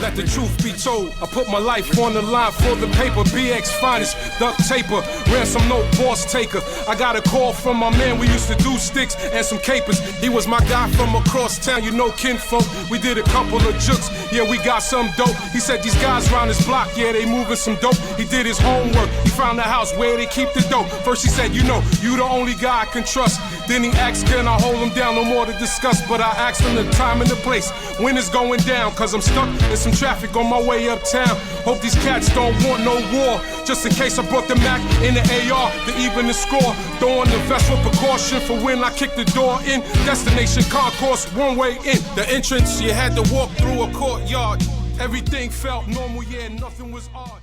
Let the truth be told, I put my life on the line for the paper. BX finest, duct taper, ransom note, boss taker. I got a call from my man, we used to do sticks and some capers. He was my guy from across town, you know kinfolk. We did a couple of jukes, yeah we got some dope. He said these guys round his block, yeah they moving some dope. He did his homework, he found a house where they keep the dope. First he said, you know, you the only guy I can trust. Then he asked, can I hold him down, no more to discuss. But I asked him the time and the place, when it's going down. Cause I'm stuck in some traffic on my way uptown. Hope these cats don't want no war. Just in case I brought the Mac in the AR to even the score. Throwing the vest with precaution for when I kick the door in. Destination concourse, one way in. The entrance, you had to walk through a courtyard. Everything felt normal, yeah, nothing was odd.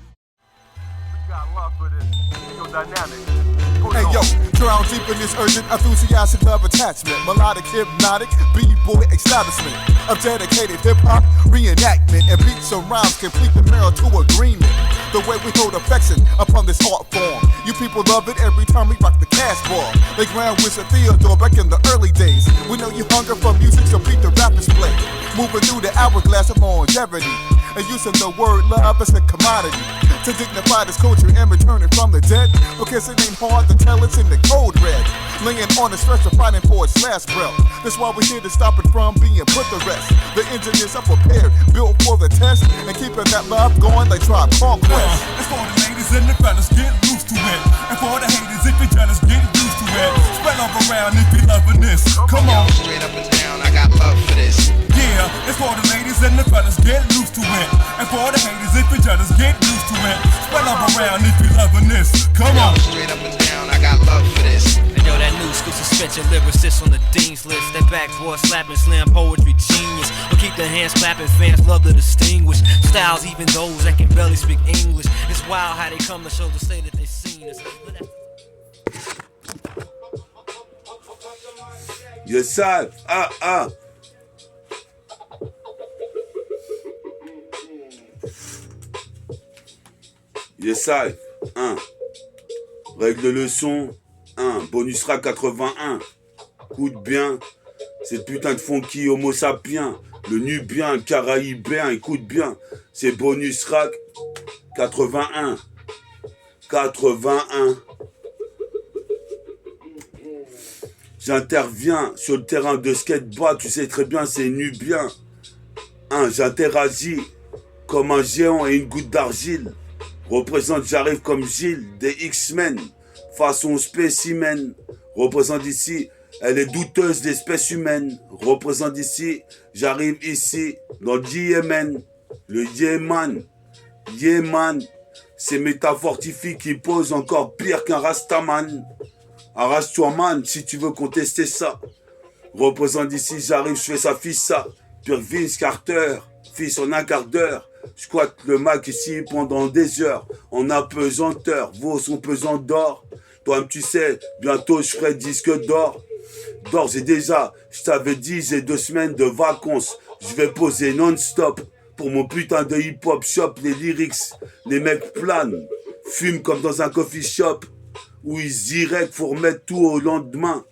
We got love for this. So dynamic. Hey yo, drown deep in this urgent, enthusiastic love attachment. Melodic, hypnotic, b-boy establishment of dedicated hip-hop reenactment. And beats and rhymes complete the mirror to agreement. The way we hold affection upon this art form. You people love it every time we rock the cash ball. The Grand Wizard Theodore back in the early days. We know you hunger for music, so beat the rappers play. Moving through the hourglass of longevity. And using the word love as a commodity. To dignify this culture and return it from the dead. Because it ain't hard to tell it's in the code red. Laying on the stretch of fighting for its last breath. That's why we're here to stop it from being put to rest. The engineers are prepared, built for the test. And keeping that love going, they try conquest. It's for the ladies and the fellas, get loose to it. And for the haters, if you're jealous, get used to it. Spread love around if you're loving this. Come on. Straight up and down, I got love for this. Yeah, it's for the ladies and the fellas, get loose to it. And for the haters, if you're jealous, get used to it. Spread love around if you're loving this. Come on. Straight up and down, I got love for this. And yo, that new school suspension lyricist on the dean's list. That backboard slapping slam poetry genius. But keep the hands clapping, fans love to distinguish styles, even those that can barely speak English. It's wild how they come to show to say that they've seen us. You said, Yes, I. Règle le son. Bonus rack 81. Écoute bien. C'est putain de funky homo sapiens. Le nubien, le caraïbéen. Écoute bien. C'est bonus rack 81. 81. J'interviens sur le terrain de skateboard. Tu sais très bien, c'est nubien. J'interagis comme un géant et une goutte d'argile. Représente, j'arrive comme Gilles, des X-Men, façon spécimen. Représente ici, elle est douteuse d'espèce humaine. Représente ici, j'arrive ici, dans le Yémen. Le Yéman, c'est métafortifique qui pose encore pire qu'un Rastaman. Arrache-toi man, si tu veux contester ça. Représente ici, j'arrive, je fais sa fille ça. Pire Vince Carter, fils en un quart d'heure. Squatte le Mac ici pendant des heures, en apesanteur, vos sont pesants d'or. Toi-même tu sais, bientôt je ferai disque d'or. D'ores et déjà, je t'avais dit, j'ai 2 semaines de vacances. Je vais poser non-stop pour mon putain de hip-hop shop. Les lyrics, les mecs planent, fument comme dans un coffee shop. Où ils se diraient qu'il faut remettre tout au lendemain.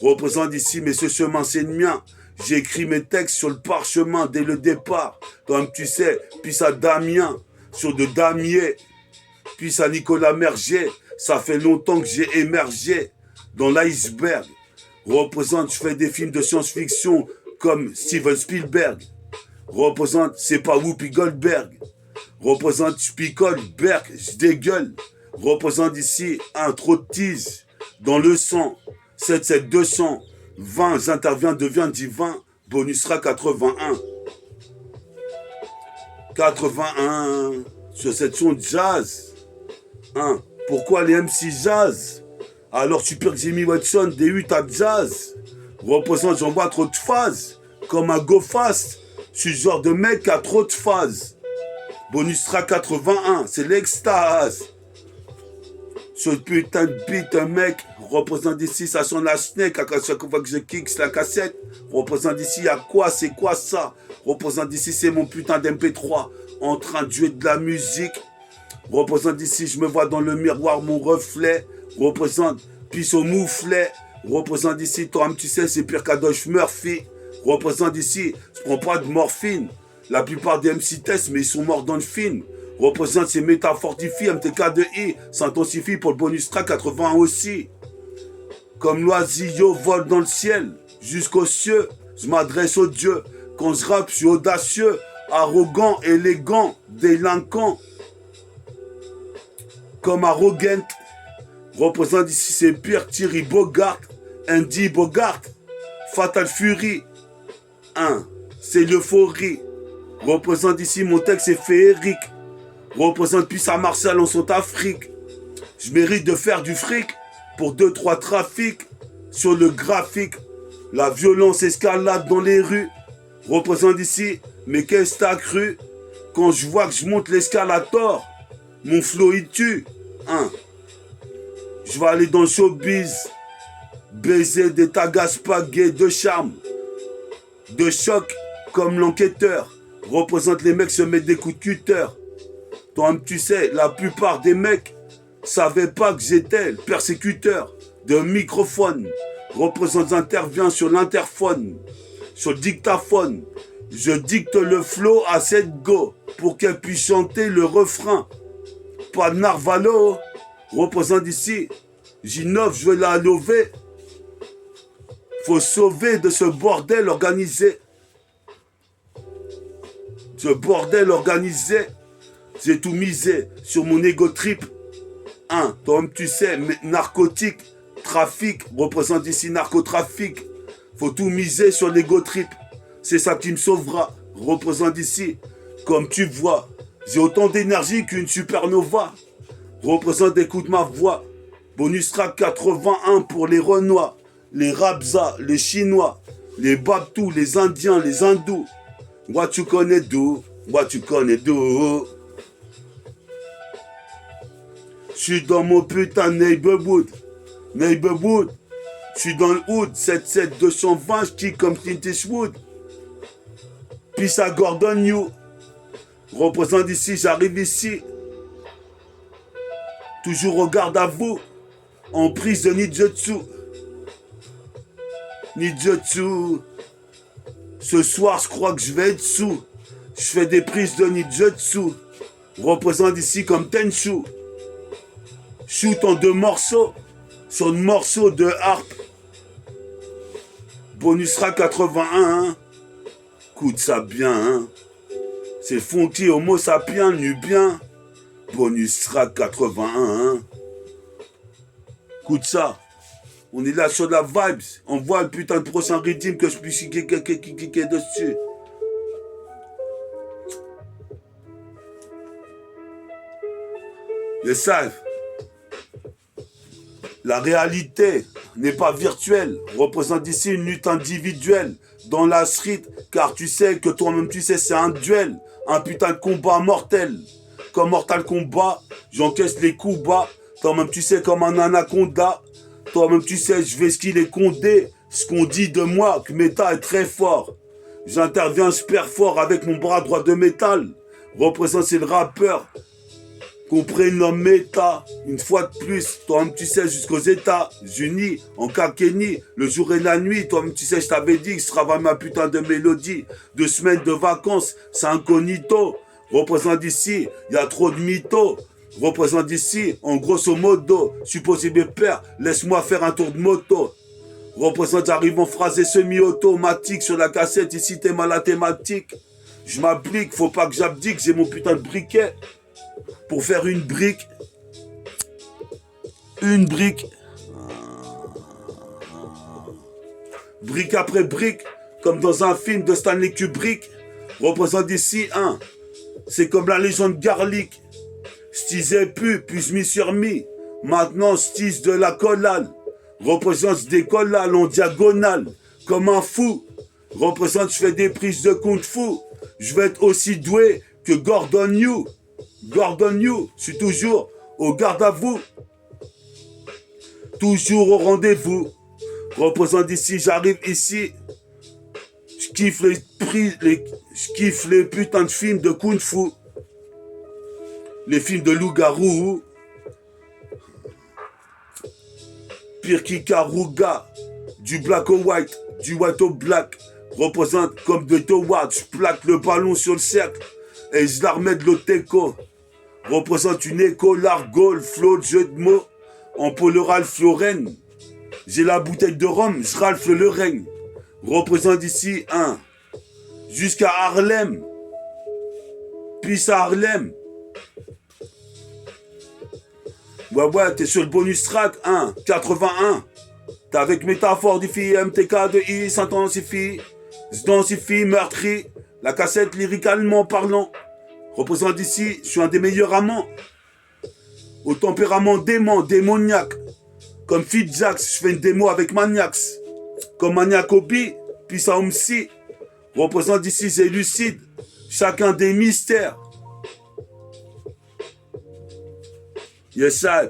Représente ici, mais ce chemin c'est le mien. J'ai écrit mes textes sur le parchemin dès le départ. Toi-même tu sais, puis à Damien, sur de Damier, puis à Nicolas Merger. Ça fait longtemps que j'ai émergé dans l'iceberg. Représente, je fais des films de science-fiction comme Steven Spielberg. Représente, c'est pas Whoopi Goldberg. Représente, je picole, berg, je dégueule. Représente ici un trop de tease dans le sang. 77200. 20, j'interviens, devient divin. Bonus rack 81. 81. Sur cette son jazz. Pourquoi les MC jazz? Alors tu pires que Jimmy Watson, des 8 à jazz. Représente, j'envoie trop de phases. Comme un go fast. Je suis le genre de mec qui a trop de phases. Bonus track 81, c'est l'extase. Ce putain de beat, un mec représente ici, ça sonne la snake. À chaque fois que je kick la cassette, représente ici, y'a quoi, c'est quoi ça? Représente ici, c'est mon putain d'MP3 en train de jouer de la musique. Représente ici, je me vois dans le miroir, mon reflet. Représente, puis au mouflet. Représente ici, toi-même tu sais, c'est pire qu'Adolphe Murphy. Représente ici, je prends pas de morphine. La plupart des MC testent, mais ils sont morts dans le film. Représente ces métaphores fortifiées, MTK2I s'intensifie pour le bonus track 81 aussi. Comme l'oiseau vole dans le ciel, jusqu'aux cieux, je m'adresse aux dieux. Quand je rappe, je suis audacieux, arrogant, élégant, délinquant. Comme arrogant, représente ici c'est pire, Thierry Bogart, Andy Bogart, Fatal Fury. C'est l'euphorie. Représente ici mon texte c'est féerique. Représente Puissant Martial en son Afrique. Je mérite de faire du fric pour 2-3 trafics sur le graphique. La violence escalade dans les rues. Représente ici, mais qu'est-ce que t'as cru? Quand je vois que je monte l'escalator, mon flow il tue. Je vais aller dans le showbiz, baiser des tagaspaguets de charme, de choc comme l'enquêteur. Représente les mecs se mettent des coups de cutter. Toi-même tu sais, la plupart des mecs savaient pas que j'étais le persécuteur de microphone. Représente j'interviens sur l'interphone, sur le dictaphone. Je dicte le flow à cette go pour qu'elle puisse chanter le refrain. Pas de narvalo, représente ici. J'innove, je vais la lever. Faut sauver de ce bordel organisé. Ce bordel organisé. J'ai tout misé sur mon ego trip. Toi-même tu sais, narcotique, trafic, représente ici narcotrafic. Faut tout miser sur l'ego trip. C'est ça qui me sauvera. Représente ici, comme tu vois, j'ai autant d'énergie qu'une supernova. Représente, écoute ma voix. Bonus track 81 pour les Renois, les Rabza, les Chinois, les Babtous, les Indiens, les Hindous. Moi tu connais d'où? Moi tu connais d'où? Je suis dans mon putain de neighborhood. Neighborhood. Je suis dans le hood. 77220, je kick comme Clint Eastwood. Puis ça Gordon New. Représente ici, j'arrive ici. Toujours au garde à vous. En prise de Nijutsu. Nijutsu. Ce soir, je crois que je vais être sous. Je fais des prises de Nijutsu. Représente ici comme Tenchu. Shoot en 2 morceaux. Sur un morceau de harpe. Bonus track 81. Écoute ça bien. C'est Fonky Homo sapiens nubien. Bonus track 81. Écoute ça. On est là sur la vibes. On voit le putain de prochain rythme que je puisse kicker dessus. Les savent. La réalité n'est pas virtuelle. Représente ici une lutte individuelle dans la street. Car tu sais que toi-même tu sais c'est un duel. Un putain de combat mortel. Comme Mortal Kombat, j'encaisse les coups bas. Toi-même tu sais comme un anaconda. Toi-même tu sais je vais esquiver Condé. Ce qu'on dit de moi que méta est très fort. J'interviens super fort avec mon bras droit de métal. Représente c'est le rappeur. Comprenne l'homme méta, une fois de plus, toi-même tu sais jusqu'aux États-Unis, en Kakeni, le jour et la nuit, toi-même tu sais, je t'avais dit que je travaille ma putain de mélodie, 2 semaines de vacances, c'est incognito, représente ici, il y a trop de mythos, représente ici, en grosso modo, supposé mes pères, laisse-moi faire un tour de moto, représente, j'arrive en phrase et semi-automatique, sur la cassette, ici t'es ma thématique, je m'applique, faut pas que j'abdique, j'ai mon putain de briquet. Pour faire une brique. Une brique. Brique après brique. Comme dans un film de Stanley Kubrick. Représente ici un. C'est comme la légende Garlic. Stisé pu, puis mis sur mi. Maintenant, stise de la collale. Représente des collales en diagonale. Comme un fou. Représente, je fais des prises de kung fu. Je vais être aussi doué que Gordon New. Gordon New, je suis toujours au garde à vous. Toujours au rendez-vous. Représente ici, j'arrive ici. Je kiffe les putains de films de Kung Fu. Les films de loup-garou. Pire qu'Ikaruga. Du black au white, du white au black. Représente comme de Toward, je plaque le ballon sur le cercle et je la remets de l'Oteco. Représente une école, l'argot, le flow, le jeu de mots. En Paul Ralph Lauren. J'ai la bouteille de rhum, je ralfe le règne. Représente ici un. Jusqu'à Harlem. Puis à Harlem. Ouais, t'es sur le bonus track 1, 81. T'es avec métaphore du filles, MTK de I, s'intensifie, se densifie, meurtri. La cassette lyricalement parlant. Représente ici, je suis un des meilleurs amants. Au tempérament dément, démoniaque. Comme Fit Jax, je fais une démo avec Maniax. Comme Maniacobi, puis ça Omsi. Représente ici, c'est lucide. Chacun des mystères. Yes, sir.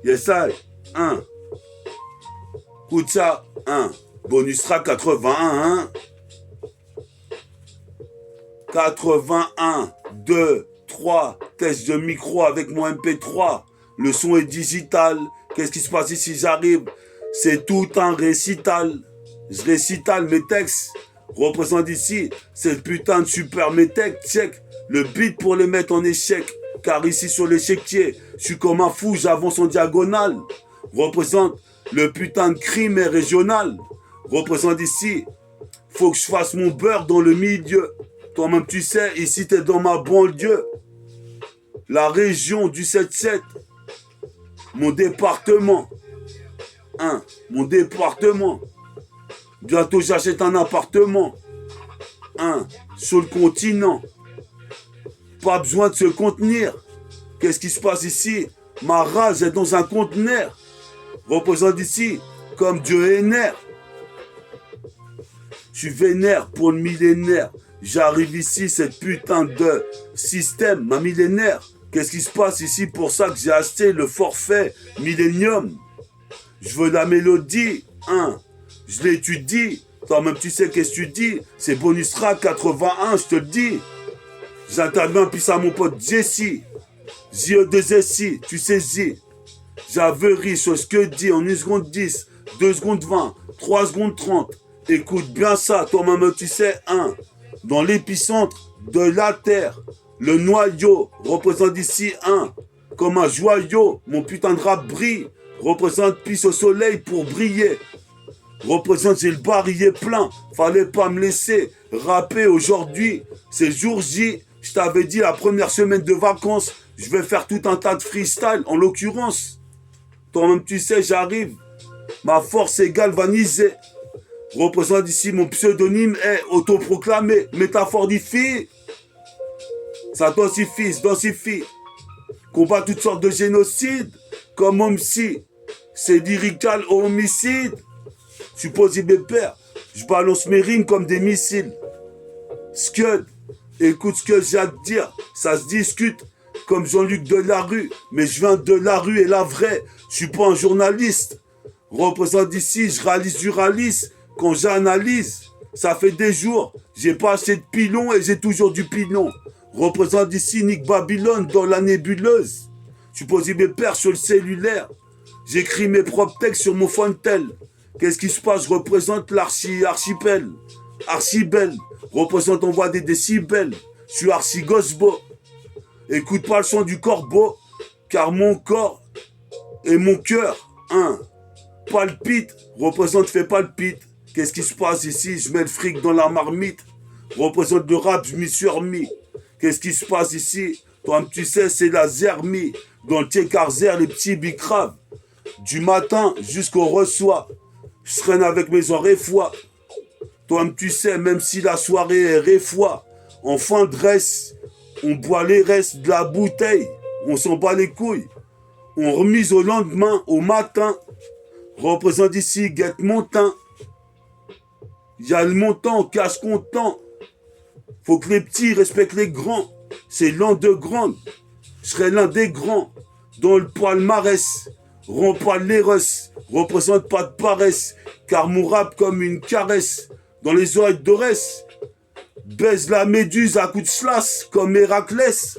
Yes, sir. 1. Écoute ça. 1. Bonus track 81. 1. 81. 2. 3. Test de micro avec mon MP3. Le son est digital. Qu'est-ce qui se passe ici? J'arrive. C'est tout un récital. Je récitale mes textes. Représente ici. C'est le putain de super métèque. Check. Le beat pour les mettre en échec. Car ici sur l'échiquier, je suis comme un fou, j'avance en diagonale. Représente le putain de crime est régional. Représente ici. Faut que je fasse mon beurre dans le milieu. Toi-même tu sais, ici t'es dans ma banlieue. La région du 7-7. Mon département. Mon département. Bientôt j'achète un appartement. Sur le continent. Pas besoin de se contenir. Qu'est-ce qui se passe ici? Ma rage est dans un conteneur. Représente ici comme Dieu est nerf. Je suis vénère pour le millénaire. J'arrive ici, cette putain de système, ma millénaire. Qu'est-ce qui se passe ici? Pour ça que j'ai acheté le forfait Millennium. Je veux la mélodie. Je l'étudie. Toi-même, tu sais qu'est-ce que tu dis. C'est bonus track 81, je te le dis. J'interviens puis ça mon pote Jesse. JE2SI, tu saisis. J'averie sur ce que dit en 1 seconde 10, 2 secondes 20, 3 secondes 30. Écoute bien ça, toi-même tu sais, dans l'épicentre de la terre, le noyau représente ici comme un joyau, mon putain de rap brille, représente pisse au soleil pour briller. Représente, j'ai le barillet plein, fallait pas me laisser rapper aujourd'hui, c'est jour J. Je t'avais dit la première semaine de vacances, je vais faire tout un tas de freestyle, en l'occurrence. Toi-même tu sais, j'arrive, ma force est galvanisée. Représente ici mon pseudonyme est autoproclamé, métaphorifie. Ça densifie, se densifie. Combat toutes sortes de génocides, comme Omsi. C'est lyrical au homicide. Je suis posé mes pères, je balance mes rimes comme des missiles. Scud, écoute ce que j'ai à te dire, ça se discute comme Jean-Luc Delarue, mais je viens de la rue et la vraie, je suis pas un journaliste. Représente ici, je réalise du ralice quand j'analyse. Ça fait des jours, j'ai pas assez de pilon et j'ai toujours du pilon. Représente ici Nick Babylone dans la nébuleuse. Je suis posé mes pères sur le cellulaire. J'écris mes propres textes sur mon Fontel. Qu'est-ce qui se passe? Je représente l'archipel. Archibel. Représente, on voit des décibels. Je suis archi-gosbo. Écoute pas le son du corbeau, car mon corps et mon cœur, palpite. Représente, fait palpite. Qu'est-ce qui se passe ici? Je mets le fric dans la marmite. Représente le rap, je m'y suis remis. Qu'est-ce qui se passe ici? Toi, tu sais, c'est la zermie. Dans le Tiekarzer, les petits bicraves. Du matin jusqu'au reçoit. Je traîne avec mes oreilles foi. Toi, tu sais, même si la soirée est réfoie, en fin de reste, on boit les restes de la bouteille. On s'en bat les couilles. On remise au lendemain, au matin. Représente ici, guette montant. Il y a le montant, cache content. Faut que les petits respectent les grands. C'est l'an de grande. Je serai l'un des grands. Dans le palmarès. Rends pas les russes. Représente pas de paresse. Car mon rap comme une caresse. Dans les oreilles d'Orès. Baise la méduse à coups de slash comme Héraclès.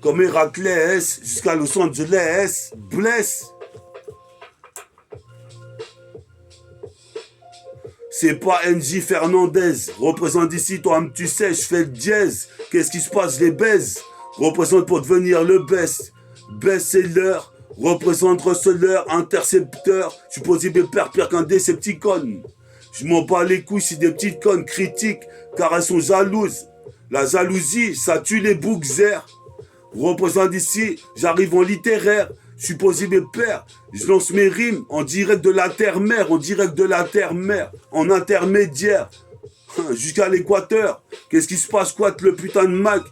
comme Héraclès jusqu'à Los Angeles. Bless. C'est pas NJ Fernandez. Représente ici, toi-même tu sais, je fais le jazz. Qu'est-ce qui se passe, je les baise. Représente pour devenir le best. Best-seller. Représente receleur, intercepteur. Je suis possible pire qu'un Decepticon. Je m'en bats les couilles si des petites connes critiques, car elles sont jalouses. La jalousie, ça tue les bookzers. Représente ici, j'arrive en littéraire. Je suis possible père. Je lance mes rimes en direct de la terre-mère, en intermédiaire, jusqu'à l'équateur. Qu'est-ce qui se passe, quoi, le putain de Mac?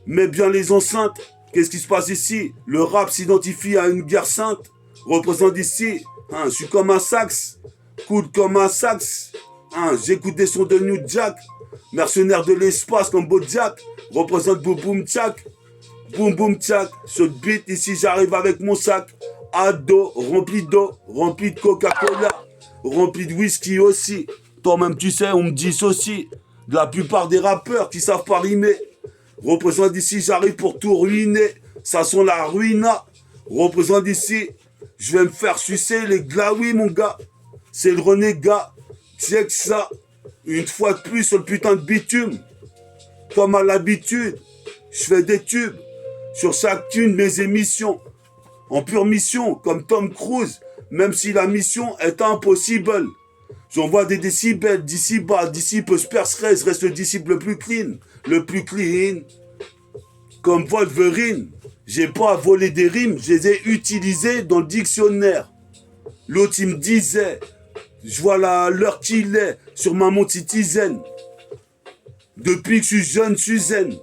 Mets bien les enceintes. Qu'est-ce qui se passe ici? Le rap s'identifie à une guerre sainte. Représente ici, je suis comme un sax. Coude comme un sax. J'écoute des sons de New Jack. Mercenaire de l'espace comme Bojack. Représente Boom Boom Tchak. Boom Boom Tchak. Sur le beat, ici j'arrive avec mon sac. À dos, rempli d'eau, rempli de Coca-Cola, rempli de whisky aussi. Toi-même tu sais, on me dissocie de la plupart des rappeurs qui savent pas rimer. Représente d'ici, j'arrive pour tout ruiner. Ça sent la ruina. Représente d'ici, je vais me faire sucer les glaouis, mon gars. C'est le renégat. Check ça. Une fois de plus sur le putain de bitume. Comme à l'habitude, je fais des tubes sur chacune de mes émissions. En pure mission, comme Tom Cruise, même si la mission est impossible. J'envoie des décibels d'ici bas, disciple Sperserez reste le disciple le plus clean. Comme Wolverine, j'ai pas volé des rimes, je les ai utilisées dans le dictionnaire. L'autre il me disait, je vois l'heure qu'il est sur ma montre Citizen. Depuis que je suis jeune, je suis zen.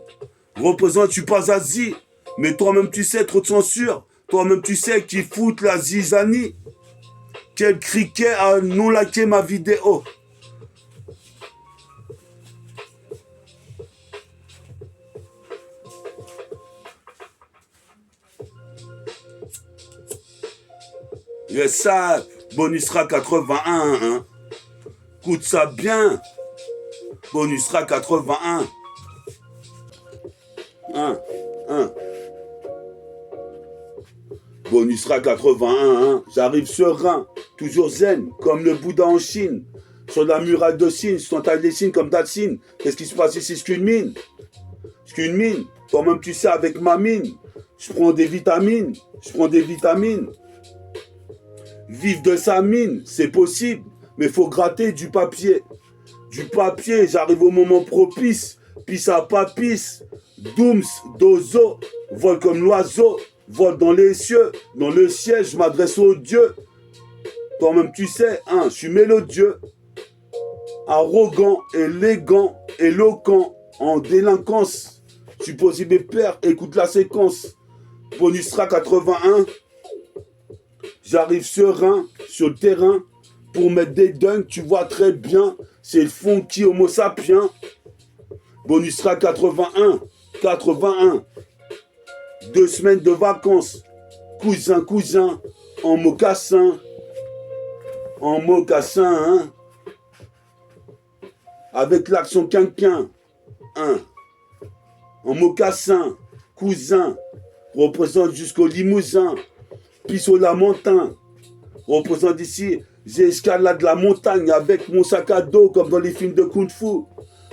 Représente, je suis pas Asie, mais toi-même tu sais, trop de censure. Toi-même tu sais qui fout la zizanie. Quel criquet a non liké ma vidéo. Yes, ça, bonusera 81, hein. Écoute ça bien. Bonusera 81. 1. Bonusera 81, hein. J'arrive serein, toujours zen, comme le Bouddha en Chine. Sur la muraille de Chine, sur ton taille des signes comme Datsin. Qu'est-ce qui se passe ici? C'est qu'une mine. C'est qu'une mine. Toi-même, tu sais, avec ma mine, je prends des vitamines. Vivre de sa mine, c'est possible, mais faut gratter du papier. Du papier, j'arrive au moment propice. Pisse à papis. Dooms, dozo, vole comme l'oiseau. Vole dans les cieux, dans le ciel, je m'adresse au Dieu. Toi-même tu sais, je suis mélodieux. Arrogant, élégant, éloquent, en délinquance. Je suis possible père, écoute la séquence. Bonusera 81. J'arrive serein sur le terrain pour mettre des dunks, tu vois très bien. C'est le funky homo sapiens. Bonusera 81. 2 semaines de vacances. Cousin, en mocassin. Hein. Avec l'accent quinquin. En mocassin, cousin. Représente jusqu'au Limousin. Pisse au Lamentin. Représente ici, j'ai escalade la montagne avec mon sac à dos comme dans les films de Kung Fu.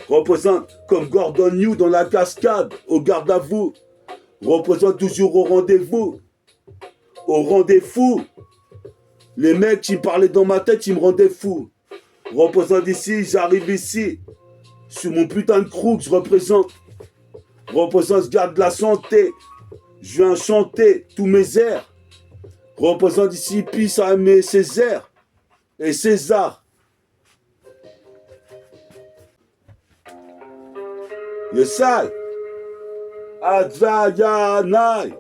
Représente comme Gordon Liu dans la cascade, au garde à vous. Représente toujours au rendez-vous. Au rendez-vous. Les mecs qui me parlaient dans ma tête, ils me rendaient fou. Représente ici, j'arrive ici. Sur mon putain de crook, je représente. Représente, je garde la santé. Je viens chanter tous mes airs. Représente ici, pisse à aimer Césaire et César. Yesai. Advayanai.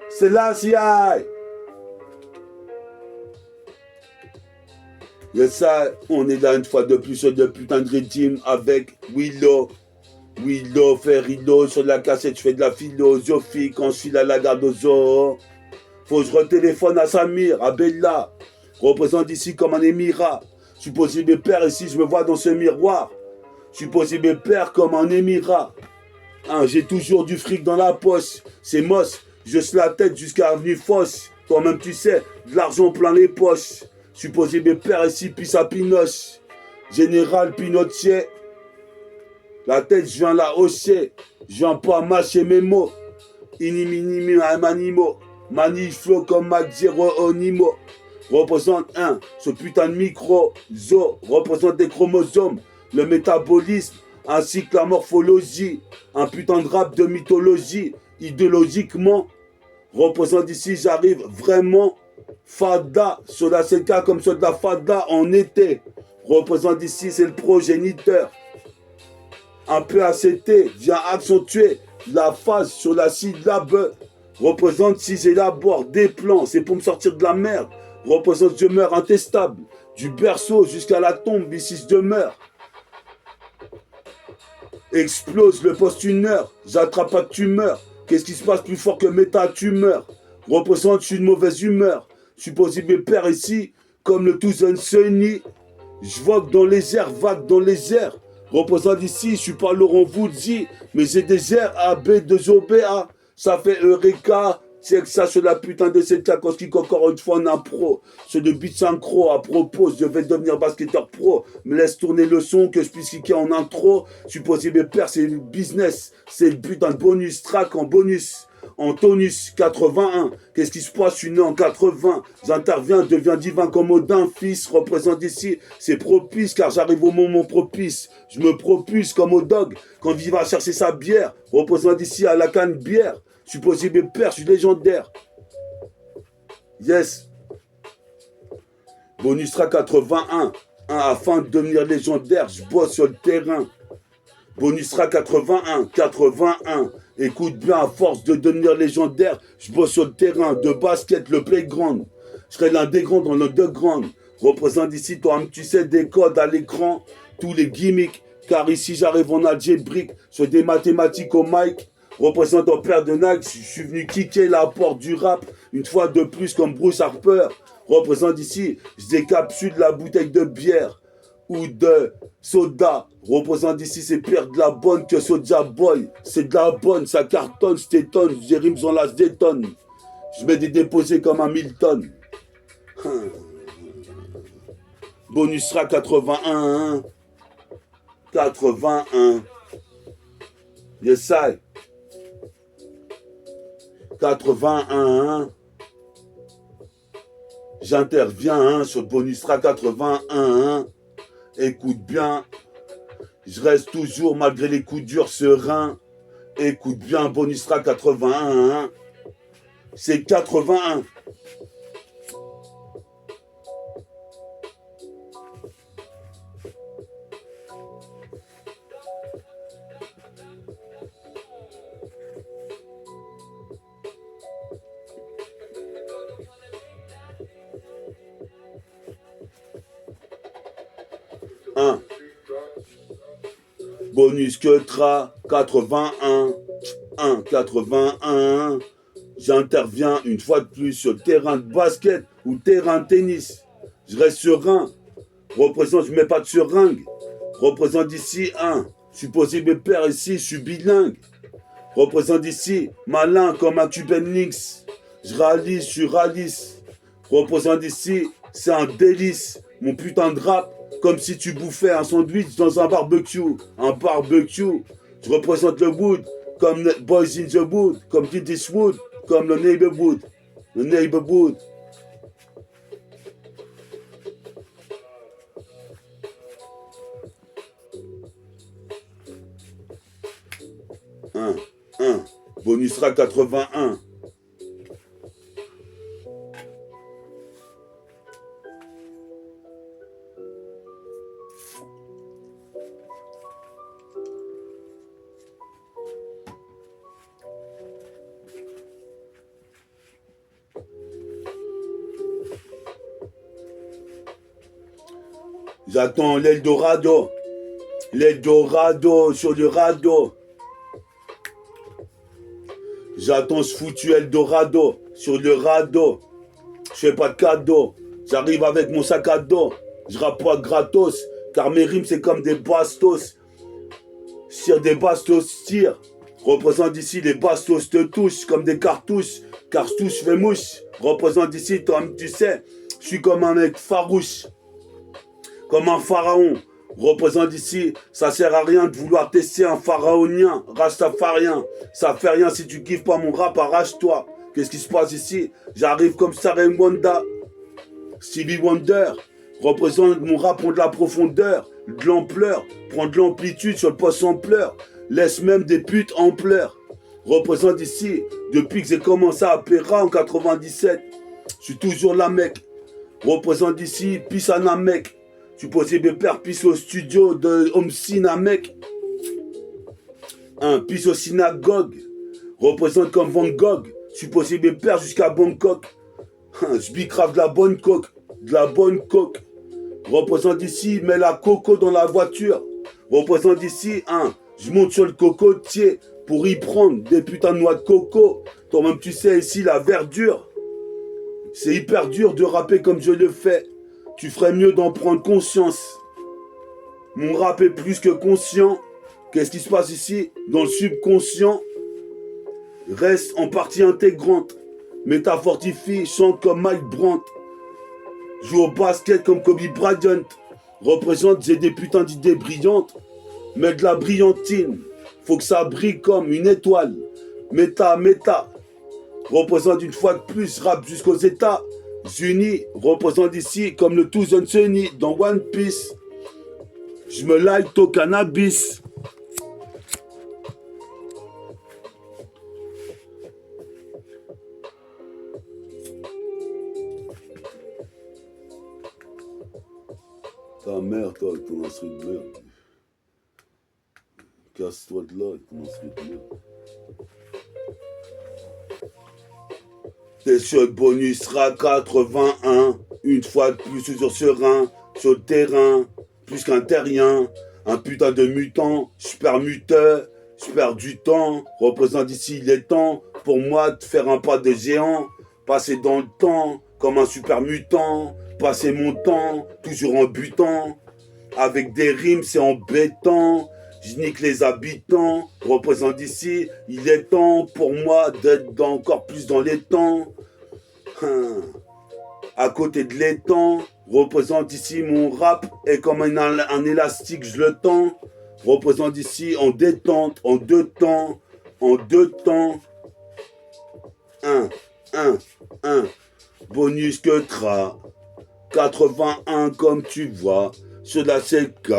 Selassie. Yesai. On est là une fois de plus sur de putain de rythme avec Willow, Ferrilo. Sur la cassette, je fais de la philosophie quand je suis à la garde aux zoo. Faut que je retéléphone à Samir, à Bella. Représente ici comme un émirat. Je suis possible père ici, je me vois dans ce miroir. Je suis possible père comme un émirat. Hein, j'ai toujours du fric dans la poche. C'est moche. Je suis la tête jusqu'à Avenue Fosse. Toi-même, tu sais, de l'argent plein les poches. Supposé mes pères ici, puis ça pinoche. Général Pinochet. La tête, je viens la hocher. Je viens pas mâcher mes mots. Iniminimi manimo. Maniflo comme Magiro Onimo. Représente un. Ce putain de micro. Zo. Représente des chromosomes. Le métabolisme. Ainsi que la morphologie. Un putain de rap de mythologie. Idéologiquement. Représente ici, j'arrive vraiment. Fada. Sur la CK comme sur de la Fada en été. Représente ici, c'est le progéniteur. Un peu ACT vient accentuer la phase sur la syllabe. Représente si j'élabore des plans, c'est pour me sortir de la merde. Représente je meurs intestable. Du berceau jusqu'à la tombe, ici je demeure. Explose le post-une-heure, j'attrape pas de tumeur. Qu'est-ce qui se passe plus fort que méta-tumeur? Représente je suis de mauvaise humeur. Supposé mes pères ici, comme le Tucson Sunny. Je vogue dans les airs, vague dans les airs. Représente ici, je suis pas Laurent Voulzy, mais j'ai des airs A, B, 2 O, B, A. Ça fait Eureka. C'est que ça sur la putain de cette Tchaikovsky qu'encore une fois en impro. C'est de beat synchro. À propos, je vais devenir basketteur pro. Me laisse tourner le son que je puisse kicker en intro. Supposé mes pères, c'est le business. C'est le putain de bonus track en bonus. En tonus 81, qu'est-ce qui se passe? Je suis né en 80, j'interviens, deviens divin comme Odin, fils, représente ici, c'est propice car j'arrive au moment propice, je me propulse comme au dog, quand il va chercher sa bière, représente ici à la canne bière, supposé mes pères, je suis légendaire. Yes. Bonus track 81, afin de devenir légendaire, je bosse sur le terrain. Bonus track 81, écoute bien, à force de devenir légendaire, je bosse sur le terrain de basket, le playground. Je serai l'un des grands dans le deux grands. Représente ici, toi-même, tu sais, des codes à l'écran, tous les gimmicks, car ici j'arrive en algébrique, sur des mathématiques au mic. Représente au père de Nike, je suis venu kicker la porte du rap, une fois de plus comme Bruce Harper. Représente ici, je décapsule la bouteille de bière ou de soda. Représente ici, c'est pire de la bonne que Soulja Boy. C'est de la bonne, ça cartonne, je t'étonne, j'ai rimes en la détonne. Je mets des déposés comme un Milton. Bonus track 81. 81. Yes, I. 81. J'interviens sur bonus track 81. Écoute bien. Je reste toujours, malgré les coups durs, serein. Écoute bien, bonus track 81. C'est 81. Bonus que tra 81, 81. J'interviens une fois de plus sur le terrain de basket ou terrain de tennis. Je reste serein. Représente, je mets pas de seringue. Représente ici un. Supposé mes pères ici, je suis bilingue. Représente ici malin comme un Cuban Links. Je réalise, je suis réaliste. Représente ici, c'est un délice. Mon putain de rap. Comme si tu bouffais un sandwich dans un barbecue. Un barbecue. Je représente le wood. Comme le Boys in the Wood. Comme Clint Eastwood. Comme le Neighborhood. Le Neighborhood. Bonus track 81. J'attends l'Eldorado. L'Eldorado sur le radeau. J'attends ce foutu Eldorado sur le radeau. Je fais pas de cadeau. J'arrive avec mon sac à dos. Je rappe pas gratos. Car mes rimes c'est comme des bastos. Sur des bastos tire. Représente ici les bastos te touchent comme des cartouches. Cartouche fait mouche. Représente ici, toi tu sais, je suis comme un mec farouche. Comme un pharaon. Représente ici, ça sert à rien de vouloir tester un pharaonien, rastafarien. Ça fait rien si tu kiffes pas mon rap, arrache-toi. Qu'est-ce qui se passe ici? J'arrive comme Sarah Wanda. Stevie Wonder. Représente mon rap pour de la profondeur, de l'ampleur. Prends de l'amplitude sur le poste en pleurs. Laisse même des putes en pleurs. Représente ici, depuis que j'ai commencé à Péra en 97. Je suis toujours la mec. Représente ici, pisse à Namek. Tu posais mes pères, pisse au studio de Homsina, mec. Pisse au synagogue. Représente comme Van Gogh. Je suis posé mes pères jusqu'à Bangkok. Je bicrave de la bonne coque. De la bonne coque. Représente ici, mets la coco dans la voiture. Représente ici, je monte sur le cocotier pour y prendre des putains de noix de coco. Toi-même, tu sais, ici, la verdure. C'est hyper dur de rapper comme je le fais. Tu ferais mieux d'en prendre conscience. Mon rap est plus que conscient. Qu'est-ce qui se passe ici? Dans le subconscient, reste en partie intégrante. Métafortifie, chante comme Mike Brandt. Joue au basket comme Kobe Bryant. Représente, j'ai des putains d'idées brillantes. Mets de la brillantine. Faut que ça brille comme une étoile. Méta. Représente une fois de plus, rap jusqu'aux États-Unis. Représente ici comme le Tucson Sunny dans One Piece. Je me like au cannabis. Ta mère, toi, avec ton instru de merde. Casse-toi de là avec ton instru de merde. T'es sur le bonus RA 81. Une fois de plus, toujours serein. Sur le terrain. Plus qu'un terrien. Un putain de mutant. J'perds muteur. J'perds du temps. Représente ici les temps. Pour moi, de faire un pas de géant. Passer dans le temps. Comme un super mutant. Passer mon temps, toujours en butant. Avec des rimes, c'est embêtant. Je nique les habitants. Représente ici, il est temps pour moi d'être encore plus dans les temps. À côté de l'étang, représente ici mon rap est comme un élastique, je le tends. Représente ici en détente, en deux temps. Un. Bonus que tra. 81 comme tu vois, sur la CK.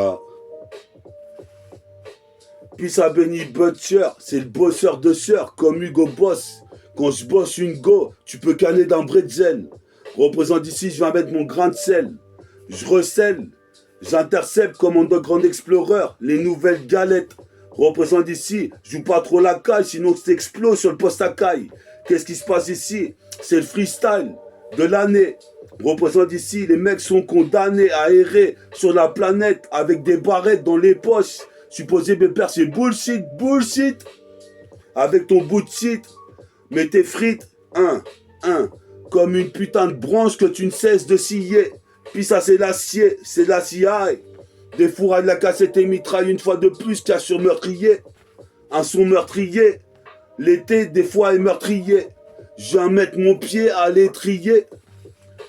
Puis ça Benny Butcher, c'est le bosseur de sœur, comme Hugo Boss. Quand je bosse une go, tu peux canner d'un bretzel. Représente ici, je vais mettre mon grain de sel. Je recèle, j'intercepte comme Underground Explorer, les nouvelles galettes. Représente ici, je joue pas trop la caille, sinon ça explose sur le poste à caille. Qu'est-ce qui se passe ici? C'est le freestyle de l'année. Représente ici, les mecs sont condamnés à errer sur la planète avec des barrettes dans les poches. Supposé mes pères, c'est bullshit. Avec ton bout de shit, mets tes frites, comme une putain de branche que tu ne cesses de scier. Puis ça, c'est l'acier, c'est l'acier. Des fourrailles de la cassette et mitraille une fois de plus, cache sur meurtrier. Un son meurtrier, l'été des fois est meurtrier. Je viens mettre mon pied à l'étrier.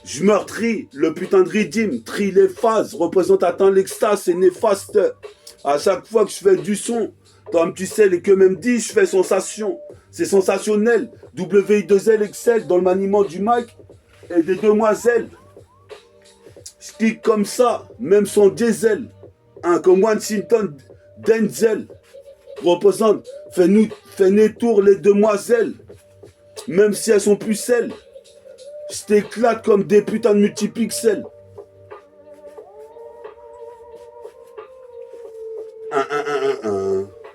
Je meurtris, le putain de rythme, trie les phases, représente atteint l'extase, c'est néfaste. À chaque fois que je fais du son, toi tu sais, les que même dit, je fais sensation. C'est sensationnel. WI2L excelle dans le maniement du mic et des demoiselles. Je clique comme ça, même sans diesel. Comme Washington Denzel. Représente, fais tour les demoiselles. Même si elles sont pucelles. Je t'éclate comme des putains de multipixels.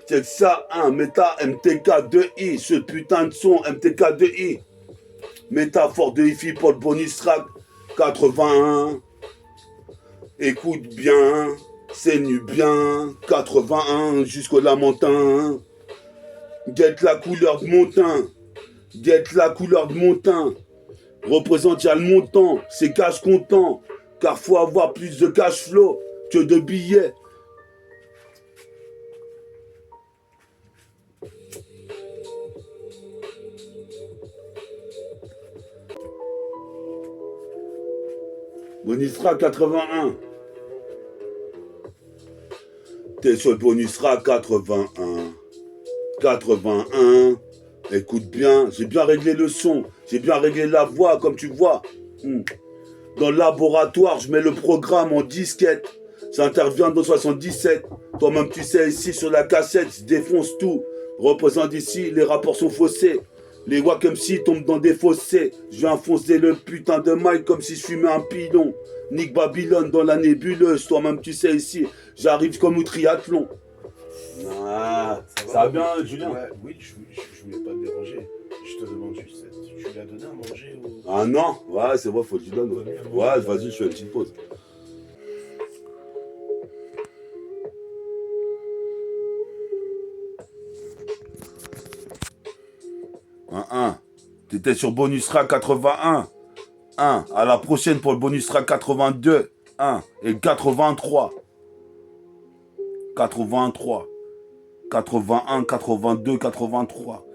Check ça, méta MTK2I, ce putain de son MTK2I. Métaphore de hi-fi pour le bonus track 81. Écoute bien, c'est nu bien, 81 jusqu'au lamentin. Guette la couleur de mon teint, Représente, y'a le montant, c'est cash content, car faut avoir plus de cash flow que de billets. Bonusra 81. T'es sur le Bonusra 81. 81. Écoute bien, j'ai bien réglé le son. J'ai bien réglé la voix, comme tu vois. Dans le laboratoire, je mets le programme en disquette. Ça intervient dans 77. Toi-même, tu sais, ici sur la cassette, je défonce tout. Représente ici, les rapports sont faussés. Les Wack MC tombent dans des fossés. Je vais enfoncer le putain de mic comme si je fumais un pilon. Nick Babylone dans la nébuleuse. Toi-même, tu sais, ici, j'arrive comme au triathlon. Ah, ça va bien, Julien? Ouais, oui, je voulais pas te déranger. Je te demande juste, tu lui as donné à manger ou... Ah non, ouais, c'est vrai, faut que tu donnes. Ouais, vas-y, je fais une petite pause. T'étais sur Bonusra 81. À la prochaine pour le Bonusra 82. Et 83. 81, 82, 83.